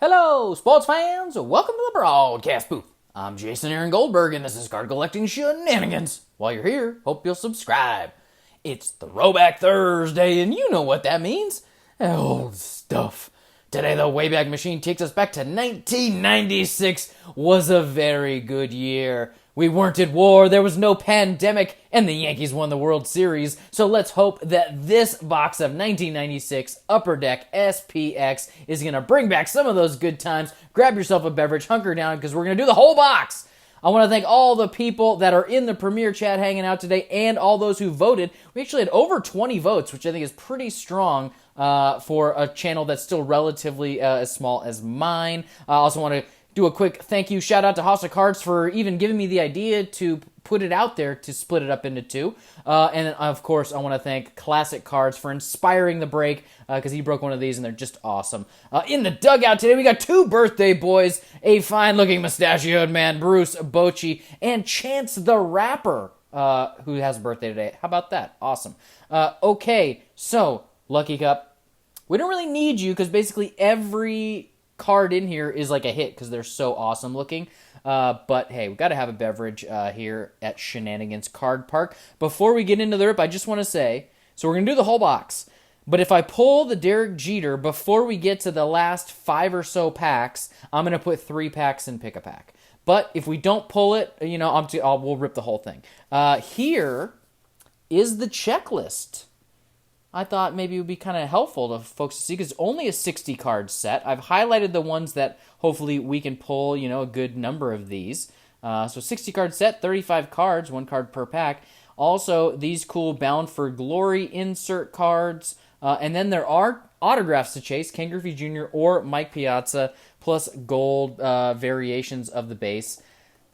Hello, sports fans! Welcome to the broadcast booth. I'm Jason Aaron Goldberg, and this is Card Collecting Shenanigans. While you're here, hope you'll subscribe. It's Throwback Thursday, and you know what that means. Old stuff. Today, the Wayback Machine takes us back to 1996. Was a very good year. We weren't at war, there was no pandemic, and the Yankees won the World Series. So let's hope that this box of 1996 Upper Deck SPx is going to bring back some of those good times. Grab yourself a beverage, hunker down, because we're going to do the whole box. I want to thank all the people that are in the premiere chat hanging out today and all those who voted. We actually had over 20 votes, which I think is pretty strong for a channel that's still relatively as small as mine. I also want to do a quick thank you shout out to House of Cards for even giving me the idea to put it out there to split it up into two. And of course, I want to thank Classic Cards for inspiring the break because he broke one of these and they're just awesome. In the dugout today, we got two birthday boys, a fine-looking mustachioed man, Bruce Bochy, and Chance the Rapper, who has a birthday today. How about that? Awesome. Okay, so Lucky Cup. We don't really need you because basically every card in here is like a hit because they're so awesome looking. But hey, we got to have a beverage here at Shenanigans Card Park. Before we get into the rip, I just want to say, so we're going to do the whole box. But if I pull the Derek Jeter before we get to the last 5 or so packs, I'm going to put 3 packs and pick a pack. But if we don't pull it, you know, we'll rip the whole thing. Here is the checklist. I thought maybe it would be kind of helpful to folks to see because it's only a 60-card set. I've highlighted the ones that hopefully we can pull, you know, a good number of these. So 60-card set, 35 cards, 1 card per pack. Also, these cool Bound for Glory insert cards. And then there are autographs to chase, Ken Griffey Jr. or Mike Piazza, plus gold variations of the base.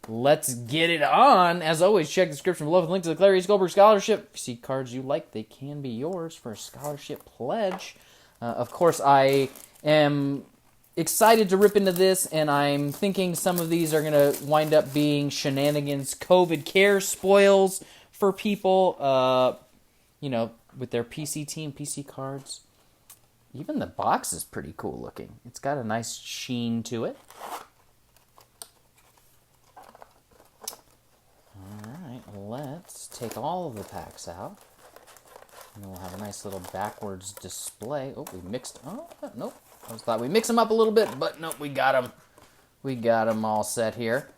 Let's get it on. As always, check the description below for the link to the Clarice Goldberg Scholarship. If you see cards you like, they can be yours for a scholarship pledge. Of course, I am excited to rip into this, and I'm thinking some of these are going to wind up being Shenanigans COVID care spoils for people, you know, with their PC team, PC cards. Even the box is pretty cool looking. It's got a nice sheen to it. Let's take all of the packs out. And we'll have a nice little backwards display. Oh, we mixed... Oh, nope. I was thought we mix them up a little bit, but nope, we got them. We got them all set here.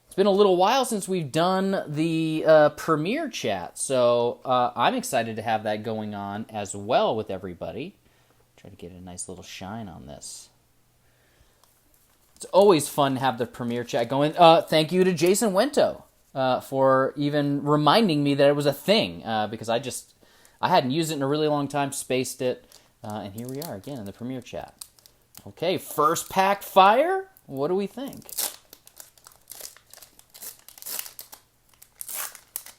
It's been a little while since we've done the premiere chat, so I'm excited to have that going on as well with everybody. Try to get a nice little shine on this. It's always fun to have the premiere chat going. Thank you to Jason Wento. For even reminding me that it was a thing, because I hadn't used it in a really long time, spaced it, and here we are again in the premiere chat. Okay, first pack fire. What do we think?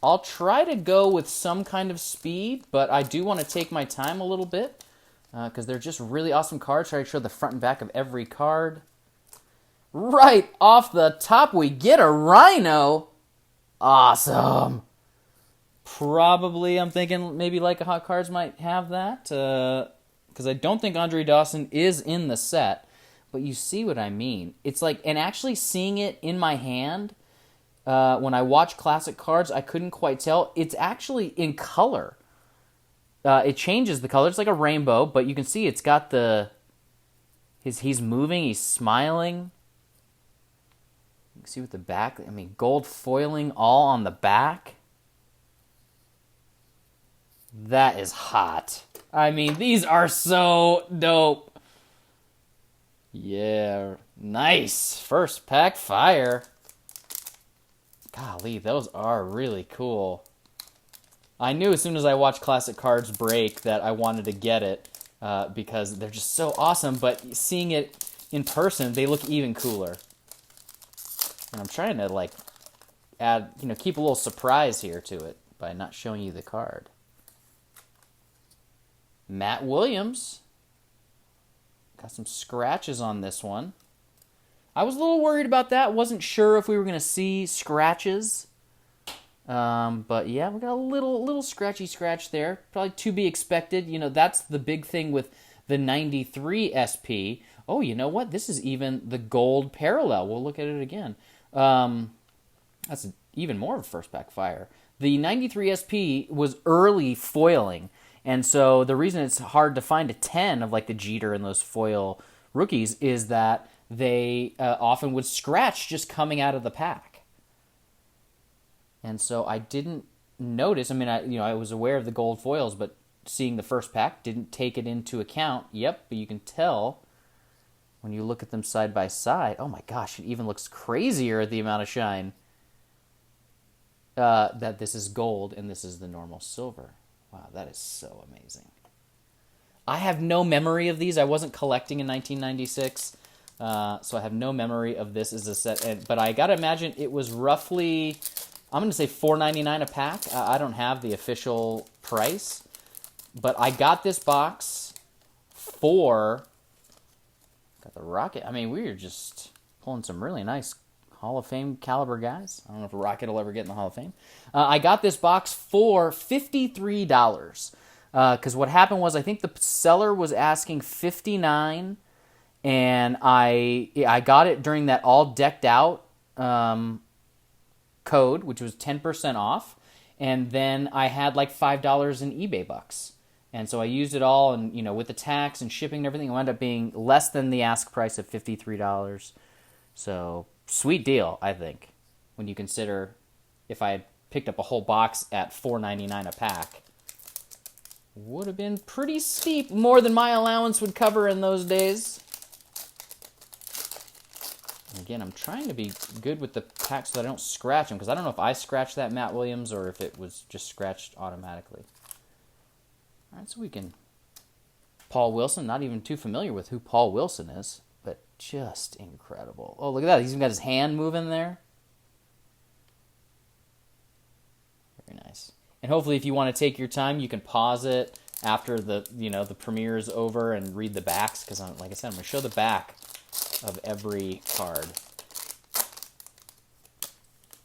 I'll try to go with some kind of speed, but I do want to take my time a little bit, because they're just really awesome cards. Try to show the front and back of every card. Right off the top, we get a Rhino. Awesome. Probably, I'm thinking maybe Like a Hot Cards might have that. Because I don't think Andre Dawson is in the set. But you see what I mean. It's like, and actually seeing it in my hand, when I watch Classic Cards, I couldn't quite tell. It's actually in color. It changes the color. It's like a rainbow, but you can see it's got the... He's moving, he's smiling. You can see with the back, I mean, gold foiling all on the back. That is hot. I mean, these are so dope. Yeah, nice. First pack fire. Golly, those are really cool. I knew as soon as I watched Classic Cards break that I wanted to get it because they're just so awesome, but seeing it in person, they look even cooler. And I'm trying to, like, add, you know, keep a little surprise here to it by not showing you the card. Matt Williams. Got some scratches on this one. I was a little worried about that. Wasn't sure if we were going to see scratches. But yeah, we got a little scratchy scratch there. Probably to be expected. You know, that's the big thing with the 93 SP. Oh, you know what? This is even the gold parallel. We'll look at it again. That's even more of a first pack fire. The 93 SP was early foiling, and so the reason it's hard to find a 10 of like the Jeter and those foil rookies is that they often would scratch just coming out of the pack. And so I didn't notice. I mean, I was aware of the gold foils, but seeing the first pack didn't take it into account. Yep, but you can tell when you look at them side by side. Oh my gosh, it even looks crazier at the amount of shine. That this is gold and this is the normal silver. Wow, that is so amazing. I have no memory of these. I wasn't collecting in 1996, so I have no memory of this as a set. But I gotta imagine it was roughly, I'm gonna say $4.99 a pack. I don't have the official price, but I got this box for. Got the Rocket. I mean, we are just pulling some really nice Hall of Fame caliber guys. I don't know if Rocket will ever get in the Hall of Fame. I got this box for $53. Because what happened was I think the seller was asking $59, and I got it during that all decked out code, which was 10% off, and then I had like $5 in eBay bucks. And so I used it all, and with the tax and shipping and everything, it wound up being less than the ask price of $53. So sweet deal, I think, when you consider if I had picked up a whole box at $4.99 a pack. Would have been pretty steep, more than my allowance would cover in those days. And again, I'm trying to be good with the packs so that I don't scratch them, because I don't know if I scratched that Matt Williams or if it was just scratched automatically. All right, so we can... Paul Wilson, not even too familiar with who Paul Wilson is, but just incredible. Oh, look at that. He's even got his hand moving there. Very nice. And hopefully if you want to take your time, you can pause it after the premiere is over and read the backs, because like I said, I'm going to show the back of every card. What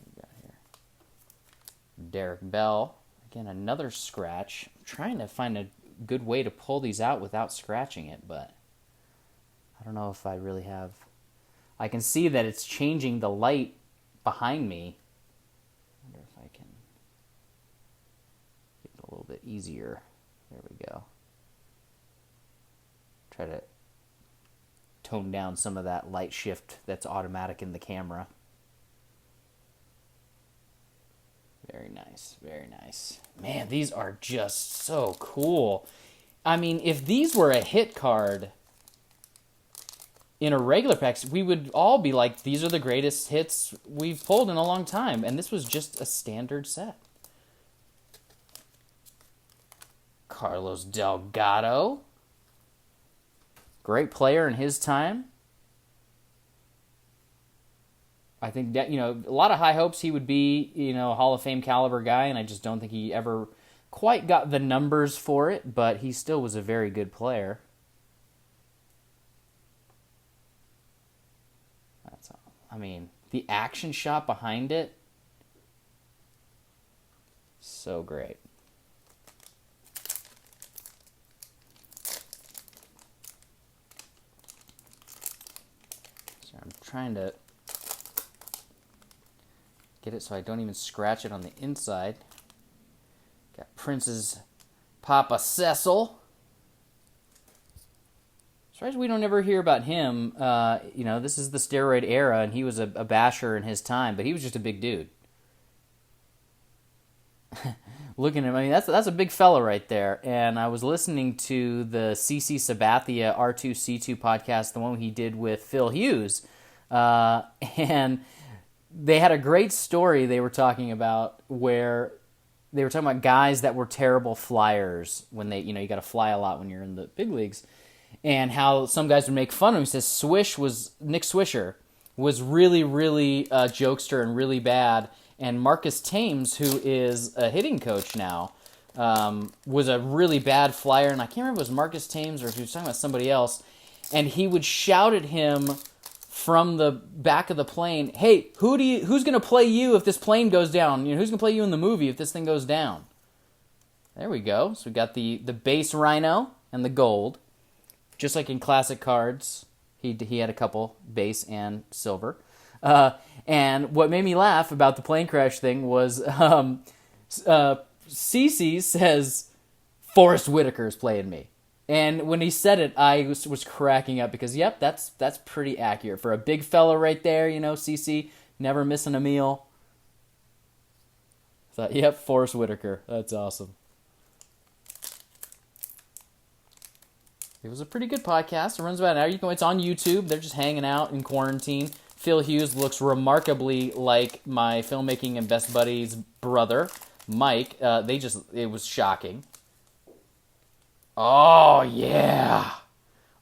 we got here? Derek Bell. Again, another scratch. I'm trying to find a good way to pull these out without scratching it, but I don't know if I really have. I can see that it's changing the light behind me. I wonder if I can get it a little bit easier. There we go. Try to tone down some of that light shift that's automatic in the camera. Very nice, very nice. Man, these are just so cool. I mean, if these were a hit card in a regular pack, we would all be like, these are the greatest hits we've pulled in a long time. And this was just a standard set. Carlos Delgado. Great player in his time. I think that, a lot of high hopes he would be, a Hall of Fame caliber guy, and I just don't think he ever quite got the numbers for it, but he still was a very good player. That's all. I mean, the action shot behind it, so great. So I'm trying to get it so I don't even scratch it on the inside. Got Prince's Papa Cecil. Surprised we don't ever hear about him. This is the steroid era, and he was a basher in his time, but he was just a big dude. Looking at him, I mean, that's a big fella right there. And I was listening to the CC Sabathia R2C2 podcast, the one he did with Phil Hughes, and they had a great story they were talking about where they were talking about guys that were terrible flyers when they, you got to fly a lot when you're in the big leagues, and how some guys would make fun of him. He says Nick Swisher was really, really a jokester and really bad, and Marcus Thames, who is a hitting coach now, was a really bad flyer, and I can't remember if it was Marcus Thames or if he was talking about somebody else, and he would shout at him from the back of the plane, hey, who's going to play you if this plane goes down? Who's going to play you in the movie if this thing goes down? There we go. So we got the base rhino and the gold. Just like in classic cards, He had a couple, base and silver. And what made me laugh about the plane crash thing was Cece says, Forrest Whitaker's playing me. And when he said it, I was cracking up because, yep, that's pretty accurate. For a big fella right there, you know, Cece, never missing a meal. Thought, yep, Forrest Whitaker. That's awesome. It was a pretty good podcast. It runs about an hour. It's on YouTube. They're just hanging out in quarantine. Phil Hughes looks remarkably like my filmmaking and best buddy's brother, Mike. It was shocking. Oh, yeah.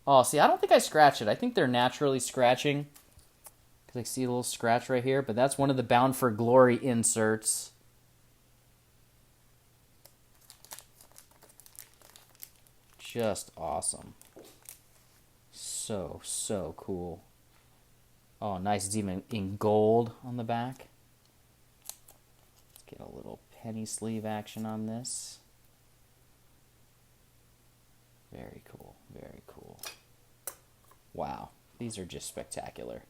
Oh, see, I don't think I scratched it. I think they're naturally scratching. Because I see a little scratch right here. But that's one of the Bound for Glory inserts. Just awesome. So cool. Oh, nice. It's even in gold on the back. Let's get a little penny sleeve action on this. Very cool. Very cool. Wow. These are just spectacular.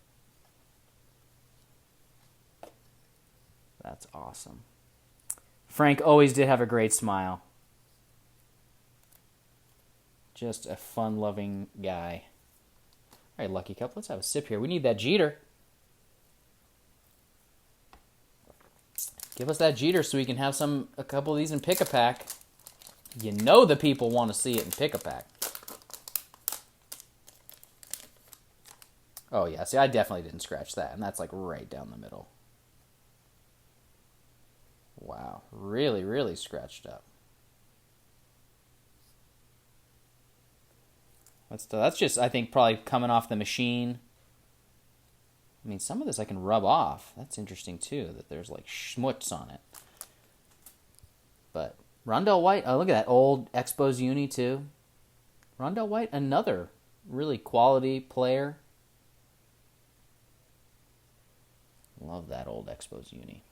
That's awesome. Frank always did have a great smile. Just a fun-loving guy. All right, Lucky Cup, let's have a sip here. We need that Jeter. Give us that Jeter so we can have a couple of these in Pick-a-Pack. You know the people want to see it in Pick-a-Pack. Oh, yeah. See, I definitely didn't scratch that, and that's like right down the middle. Wow. Really, really scratched up. That's just, I think, probably coming off the machine. I mean, some of this I can rub off. That's interesting, too, that there's like schmutz on it. But Rondell White, oh, look at that old Expos uni, too. Rondell White, another really quality player. Love that old Expos uni.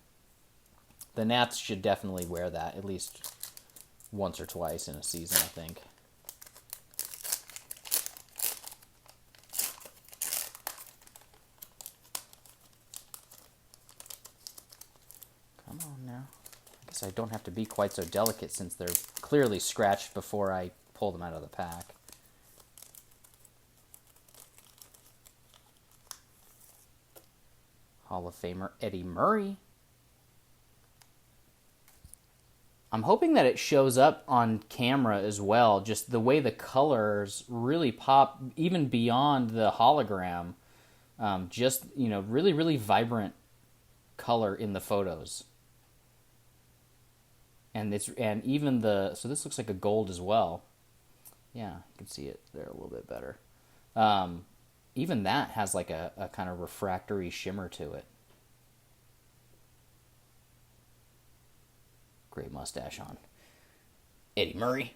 The Nats should definitely wear that at least once or twice in a season, I think. Come on now. I guess I don't have to be quite so delicate since they're clearly scratched before I pull them out of the pack. Hall of Famer Eddie Murray. I'm hoping that it shows up on camera as well. Just the way the colors really pop, even beyond the hologram. Just, really, really vibrant color in the photos. And even so this looks like a gold as well. Yeah, you can see it there a little bit better. Even that has like a kind of refractory shimmer to it. Great mustache on Eddie Murray.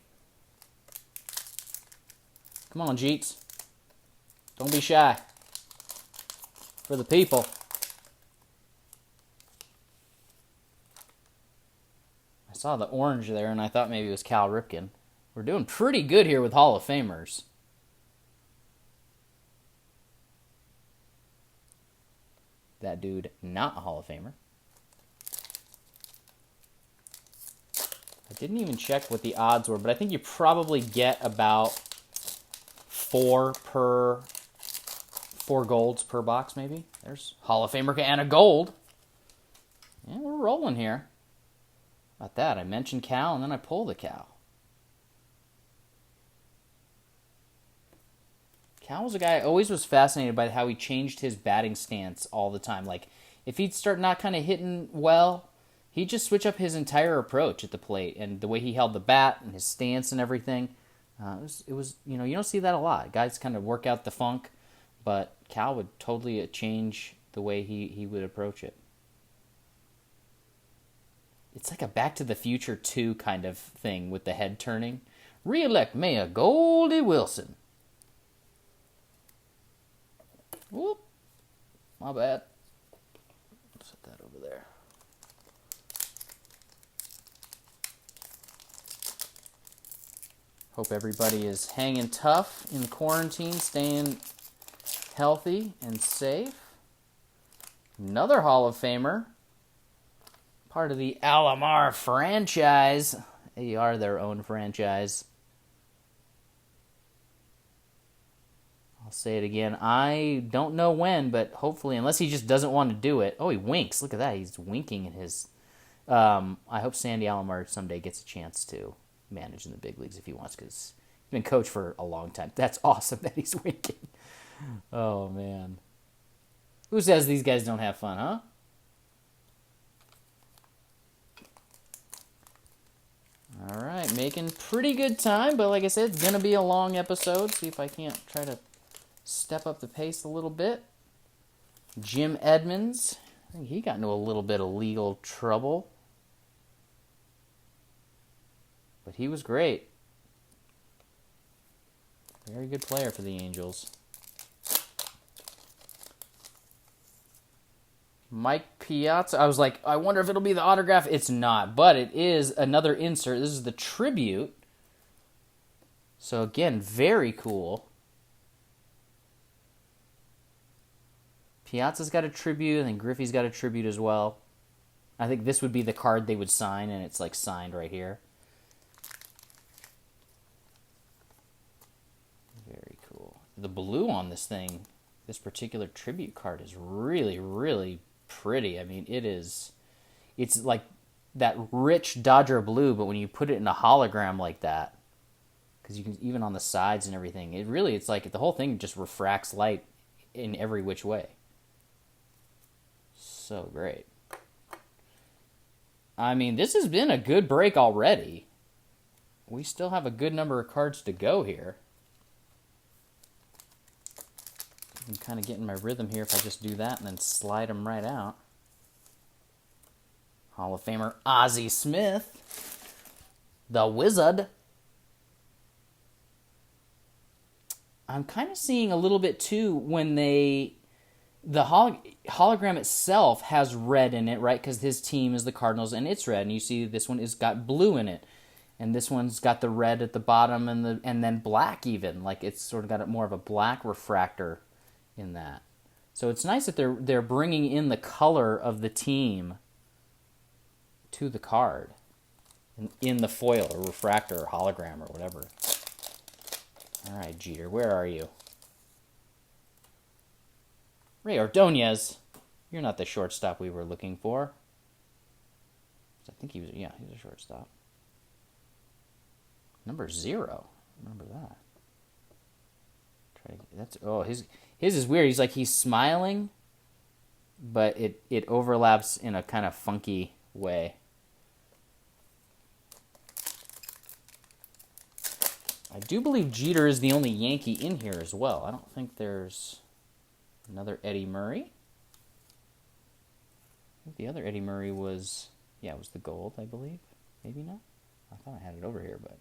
Come on, Jeets. Don't be shy. For the people. I saw the orange there and I thought maybe it was Cal Ripken. We're doing pretty good here with Hall of Famers. That dude, not a Hall of Famer. I didn't even check what the odds were, but I think you probably get about 4 golds per box, maybe. There's Hall of Famer and a gold. Yeah, we're rolling here. About that, I mentioned Cal, and then I pulled the Cal. Cal was a guy I always was fascinated by how he changed his batting stance all the time. Like, if he'd start not kind of hitting well, he'd just switch up his entire approach at the plate and the way he held the bat and his stance and everything. It was you don't see that a lot. Guys kind of work out the funk, but Cal would totally change the way he would approach it. It's like a Back to the Future 2 kind of thing with the head turning. Re-elect Mayor Goldie Wilson. Whoop. My bad. Set that over there. Hope everybody is hanging tough in quarantine, staying healthy and safe. Another Hall of Famer. Part of the Alomar franchise. They are their own franchise. I'll say it again. I don't know when, but hopefully, unless he just doesn't want to do it. Oh, he winks. Look at that. He's winking in his... I hope Sandy Alomar someday gets a chance to manage in the big leagues if he wants, because he's been coach for a long time. That's awesome that he's winking. Oh, man. Who says these guys don't have fun, huh? All right, making pretty good time, but like I said, it's going to be a long episode. See if I can't try to step up the pace a little bit. Jim Edmonds. I think he got into a little bit of legal trouble. But he was great. Very good player for the Angels. Mike Piazza. I was like, I wonder if it'll be the autograph. It's not, but it is another insert. This is the tribute. So again, very cool. Piazza's got a tribute, and then Griffey's got a tribute as well. I think this would be the card they would sign, and it's like signed right here. Very cool. The blue on this thing, this particular tribute card is really, really pretty. I mean, it's like that rich Dodger blue, but when you put it in a hologram like that, because you can, even on the sides and everything, it's like the whole thing just refracts light in every which way. So great. I mean, this has been a good break already. We still have a good number of cards to go here. I'm kind of getting my rhythm here if I just do that and then slide them right out. Hall of Famer Ozzie Smith. The Wizard. I'm kind of seeing a little bit too when the hologram itself has red in it, right? Because his team is the Cardinals and it's red. And you see this one has got blue in it. And this one's got the red at the bottom and then black even. Like it's sort of got more of a black refractor in that. So it's nice that they're bringing in the color of the team to the card in the foil or refractor or hologram or whatever. All right, Jeter, where are you? Ray Ordonez, you're not the shortstop we were looking for. I think he was a shortstop. Number 0. Remember that. His is weird. He's smiling, but it overlaps in a kind of funky way. I do believe Jeter is the only Yankee in here as well. I don't think there's another Eddie Murray. I think the other Eddie Murray was the gold, I believe. Maybe not. I thought I had it over here, but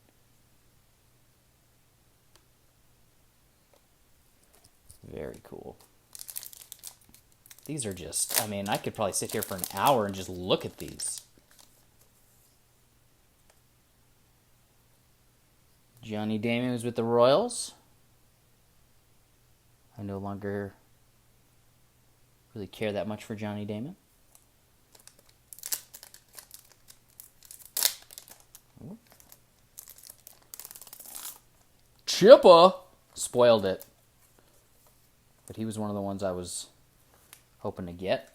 very cool. These are just, I mean, I could probably sit here for an hour and just look at these. Johnny Damon was with the Royals. I no longer really care that much for Johnny Damon. Chippa spoiled it. But he was one of the ones I was hoping to get.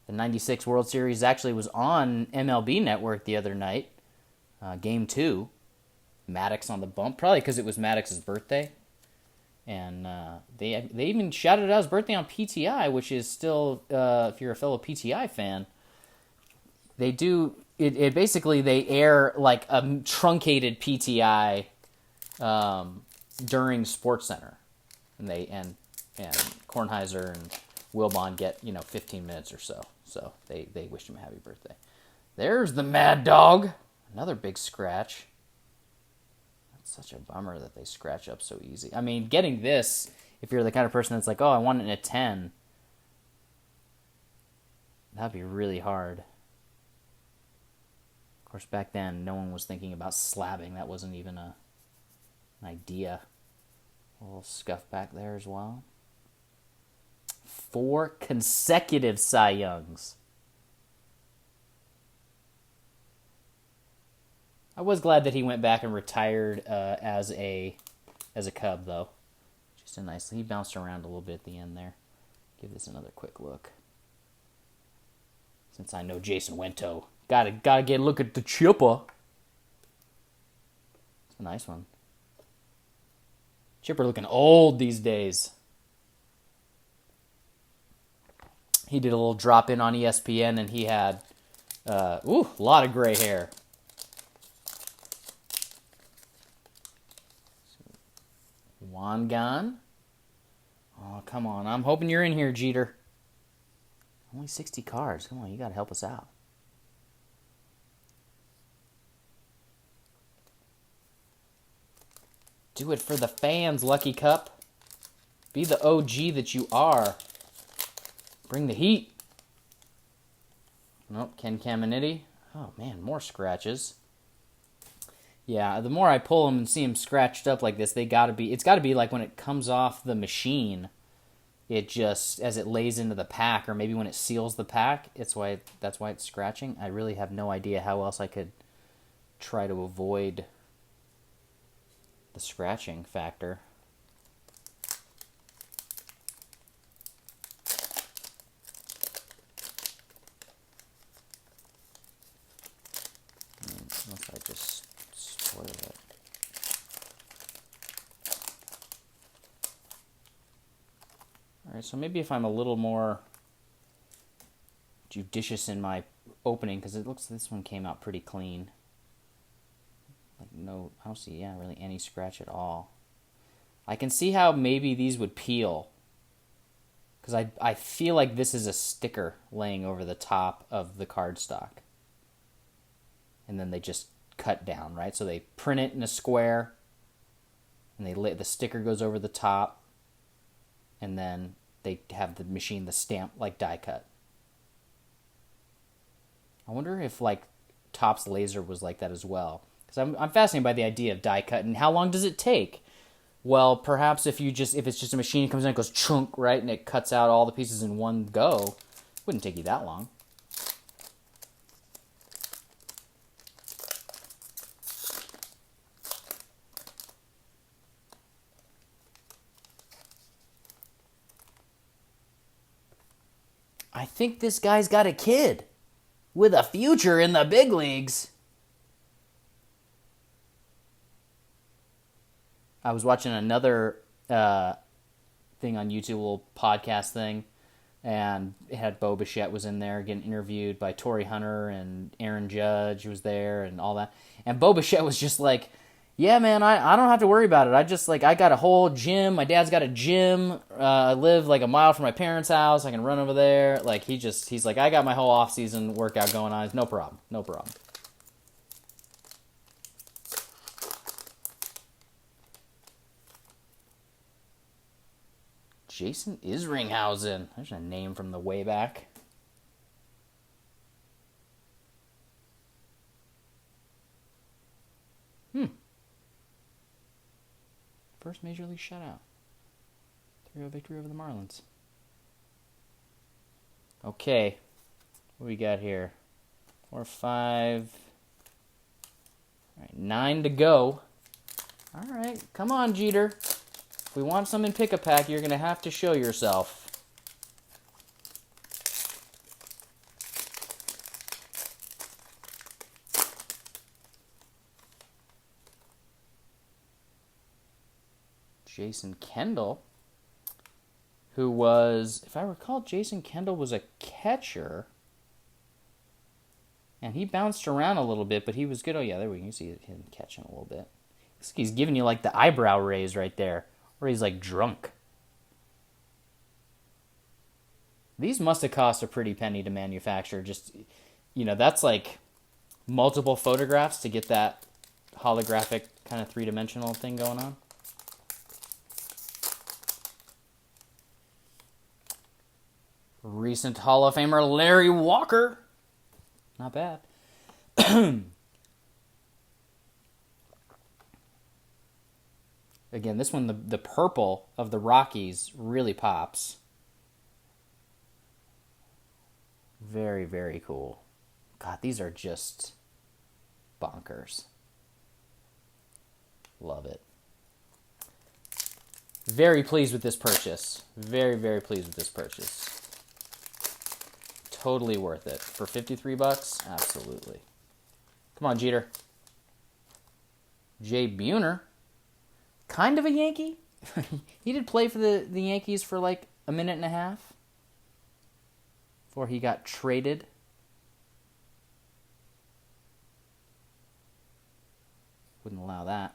The 96 World Series actually was on MLB Network the other night. Game 2. Maddox on the bump. Probably because it was Maddox's birthday. And they even shouted out his birthday on PTI, which is still, if you're a fellow PTI fan, they do, it basically, they air like a truncated PTI during SportsCenter. And Kornheiser and Wilbon get, 15 minutes or so. So they wished him a happy birthday. There's the Mad Dog. Another big scratch. That's such a bummer that they scratch up so easy. I mean, getting this, if you're the kind of person that's like, oh, I want it in a 10, that'd be really hard. Of course, back then, no one was thinking about slabbing. That wasn't even an idea. A little scuff back there as well. 4 consecutive Cy Youngs. I was glad that he went back and retired as a Cub, though. Just a nice. He bounced around a little bit at the end there. Give this another quick look. Since I know Jason Wento, gotta get a look at the chipper. It's a nice one. Chipper looking old these days. He did a little drop in on ESPN, and he had a lot of gray hair. Wangan. Oh, come on. I'm hoping you're in here, Jeter. Only 60 cards. Come on, you got to help us out. Do it for the fans, Lucky Cup. Be the OG that you are. Bring the heat. Nope, Ken Caminiti. Oh, man, more scratches. Yeah, the more I pull them and see them scratched up like this, it's got to be like when it comes off the machine, it just, as it lays into the pack, or maybe when it seals the pack, that's why it's scratching. I really have no idea how else I could try to avoid the scratching factor. Unless I just spoil it. Alright, so maybe if I'm a little more judicious in my opening, because it looks this one came out pretty clean. Like no, I don't see, really any scratch at all. I can see how maybe these would peel, because I feel like this is a sticker laying over the top of the cardstock. And then they just cut down, right? So they print it in a square, and the sticker goes over the top, and then they have the machine, the stamp, like die cut. I wonder if like Topps Laser was like that as well, because I'm fascinated by the idea of die cut and how long does it take? Well, perhaps if it's just a machine that comes in and goes chunk, right, and it cuts out all the pieces in one go, it wouldn't take you that long. I think this guy's got a kid with a future in the big leagues. I was watching another thing on YouTube, a little podcast thing, and it had Bo Bichette was in there getting interviewed by Torrey Hunter, and Aaron Judge was there and all that. And Bo Bichette was just like, yeah, man, I don't have to worry about it. I got a whole gym. My dad's got a gym. I live like a mile from my parents' house. I can run over there. Like, he's like, I got my whole off-season workout going on. It's no problem. No problem. Jason Isringhausen. There's a name from the way back. First Major League shutout. 3-0 victory over the Marlins. Okay. What we got here? 4, 5. All right, 9 to go. All right, come on, Jeter. If we want some in Pick-a-Pack, you're going to have to show yourself. Jason Kendall, who was, if I recall, Jason Kendall was a catcher. And he bounced around a little bit, but he was good. Oh, yeah, there we can see him catching a little bit. Looks like he's giving you like the eyebrow raise right there, or he's like drunk. These must have cost a pretty penny to manufacture. Just, that's like multiple photographs to get that holographic kind of three-dimensional thing going on. Recent Hall of Famer Larry Walker. Not bad. Again, this one, the purple of the Rockies really pops. Very, very cool. God, these are just bonkers. Love it. Very pleased with this purchase. Very, very pleased with this purchase. Totally worth it. For $53? Absolutely. Come on, Jeter. Jay Buhner. Kind of a Yankee. He did play for the Yankees for like a minute and a half before he got traded. Wouldn't allow that.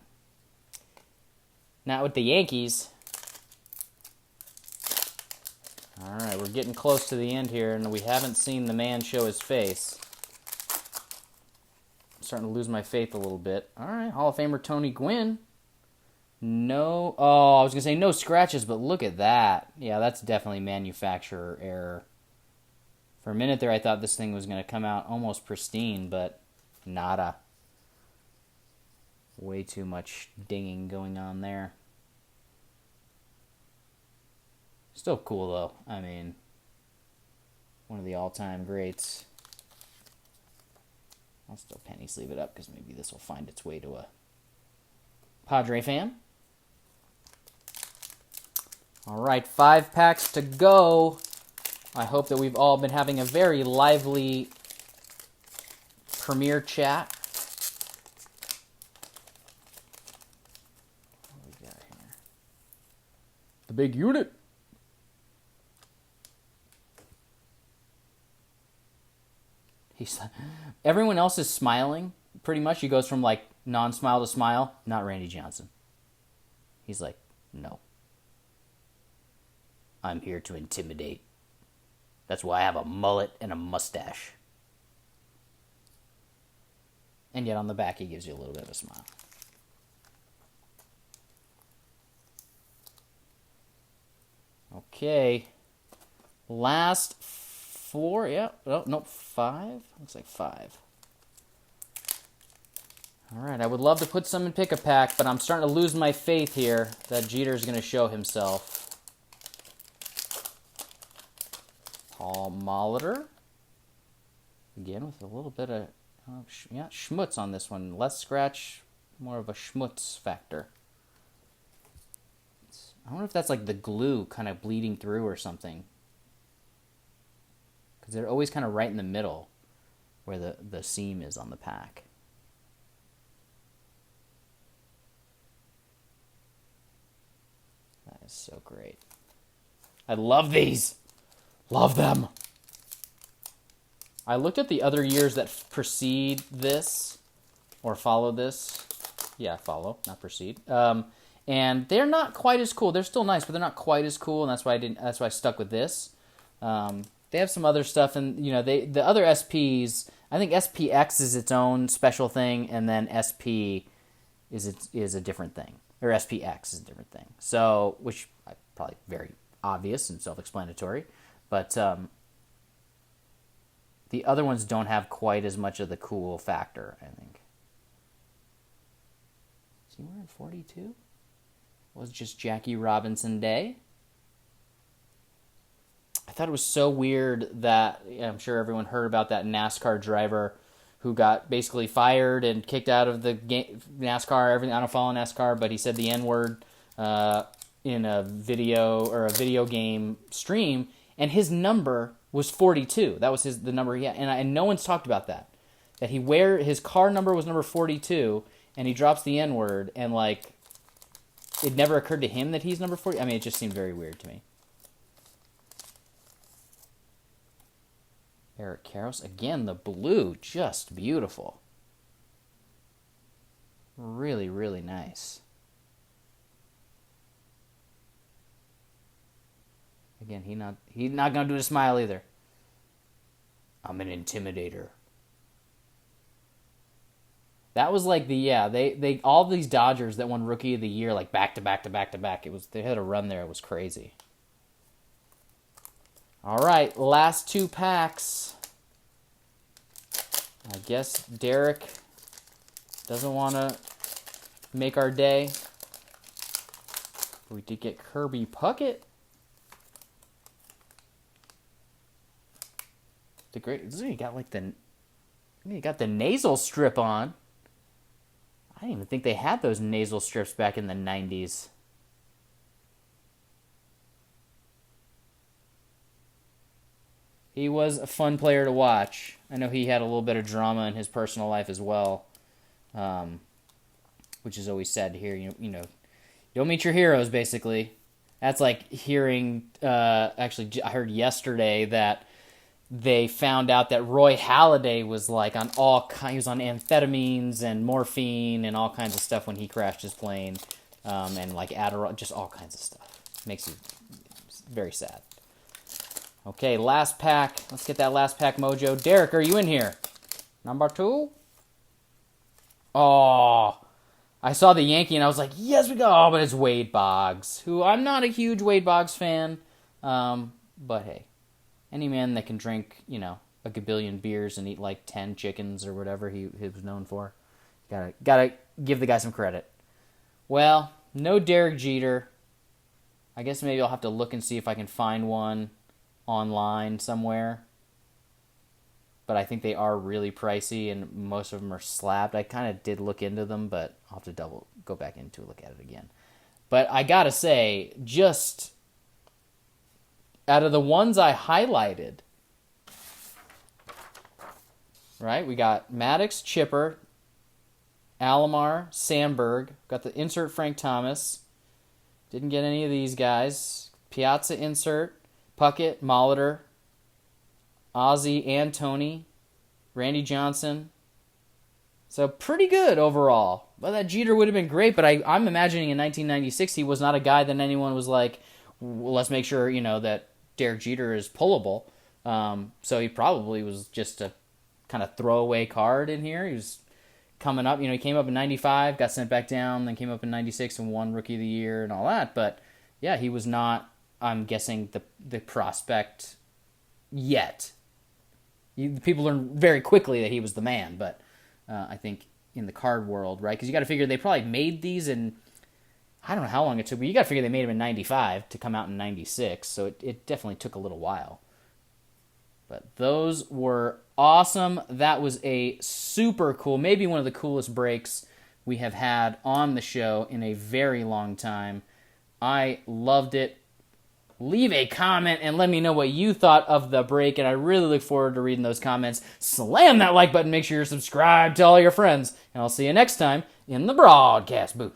Now with the Yankees. All right, we're getting close to the end here, and we haven't seen the man show his face. I'm starting to lose my faith a little bit. All right, Hall of Famer Tony Gwynn. No, I was going to say no scratches, but look at that. Yeah, that's definitely manufacturer error. For a minute there, I thought this thing was going to come out almost pristine, but nada. Way too much dinging going on there. Still cool, though. I mean, one of the all-time greats. I'll still penny sleeve it up because maybe this will find its way to a Padre fan. All right, 5 packs to go. I hope that we've all been having a very lively premiere chat. What do we got here? The big unit. Everyone else is smiling, pretty much. He goes from, like, non-smile to smile. Not Randy Johnson. He's like, no. I'm here to intimidate. That's why I have a mullet and a mustache. And yet on the back, he gives you a little bit of a smile. Okay. Last 4, yeah. Oh, nope, 5. Looks like 5. All right, I would love to put some in Pick-a-Pack, but I'm starting to lose my faith here that Jeter's going to show himself. Paul Molitor. Again, with a little bit of schmutz on this one. Less scratch, more of a schmutz factor. I wonder if that's like the glue kind of bleeding through or something. Because they're always kind of right in the middle where the seam is on the pack. That is so great. I love these. Love them. I looked at the other years that precede this or follow this. Yeah, follow, not precede. And they're not quite as cool. They're still nice, but they're not quite as cool, and that's why I stuck with this. They have some other stuff, and the other SPs. I think SPx is its own special thing, and then SP is a different thing, or SPx is a different thing. So, which probably very obvious and self-explanatory, but the other ones don't have quite as much of the cool factor, I think. Is he wearing 42? Was just Jackie Robinson Day. I thought it was so weird that I'm sure everyone heard about that NASCAR driver who got basically fired and kicked out of the NASCAR. Everything, I don't follow NASCAR, but he said the N-word in a video game stream, and his number was 42. That was the number he had, and no one's talked about that. That his car number was number 42, and he drops the N-word, and like it never occurred to him that he's number 40. I mean, it just seemed very weird to me. Eric Karros. Again, the blue, just beautiful. Really, really nice. Again, he's not going to do the smile either. I'm an intimidator. That was like they all these Dodgers that won Rookie of the Year like back to back to back to back. They had a run there. It was crazy. All right, last 2 packs. I guess Derek doesn't want to make our day. We did get Kirby Puckett. The great. You got like you got the nasal strip on. I didn't even think they had those nasal strips back in the 90s. He was a fun player to watch. I know he had a little bit of drama in his personal life as well, which is always sad to hear. You know, don't meet your heroes, basically. That's like hearing, actually, I heard yesterday that they found out that Roy Halladay was like on he was on amphetamines and morphine and all kinds of stuff when he crashed his plane, and like Adderall, just all kinds of stuff. Makes you very sad. Okay, last pack. Let's get that last pack mojo. Derek, are you in here? Number 2? Oh, I saw the Yankee and I was like, yes, we go. Oh, but it's Wade Boggs, who I'm not a huge Wade Boggs fan. But hey, any man that can drink, a gabillion beers and eat like 10 chickens or whatever he was known for, gotta give the guy some credit. Well, no Derek Jeter. I guess maybe I'll have to look and see if I can find one online somewhere, but I think they are really pricey and most of them are slabbed. I kind of did look into them, but I'll have to go back into look at it again. But I gotta say, just out of the ones I highlighted, right, we got Maddox, Chipper, Alomar, Sandberg, got the insert Frank Thomas, didn't get any of these guys, Piazza insert, Puckett, Molitor, Ozzie and Tony, Randy Johnson. So pretty good overall. Well, that Jeter would have been great, but I'm imagining in 1996 he was not a guy that anyone was like, well, let's make sure, that Derek Jeter is pullable. So he probably was just a kind of throwaway card in here. He was coming up, he came up in 95, got sent back down, then came up in 96 and won Rookie of the Year and all that. But yeah, he was not, I'm guessing, the prospect yet. People learned very quickly that he was the man, but I think in the card world, right? Because you got to figure they probably made these in, I don't know how long it took, but you got to figure they made them in 95 to come out in 96, so it definitely took a little while. But those were awesome. That was a super cool, maybe one of the coolest breaks we have had on the show in a very long time. I loved it. Leave a comment and let me know what you thought of the break, and I really look forward to reading those comments. Slam that like button, make sure you're subscribed, to all your friends, and I'll see you next time in the broadcast booth.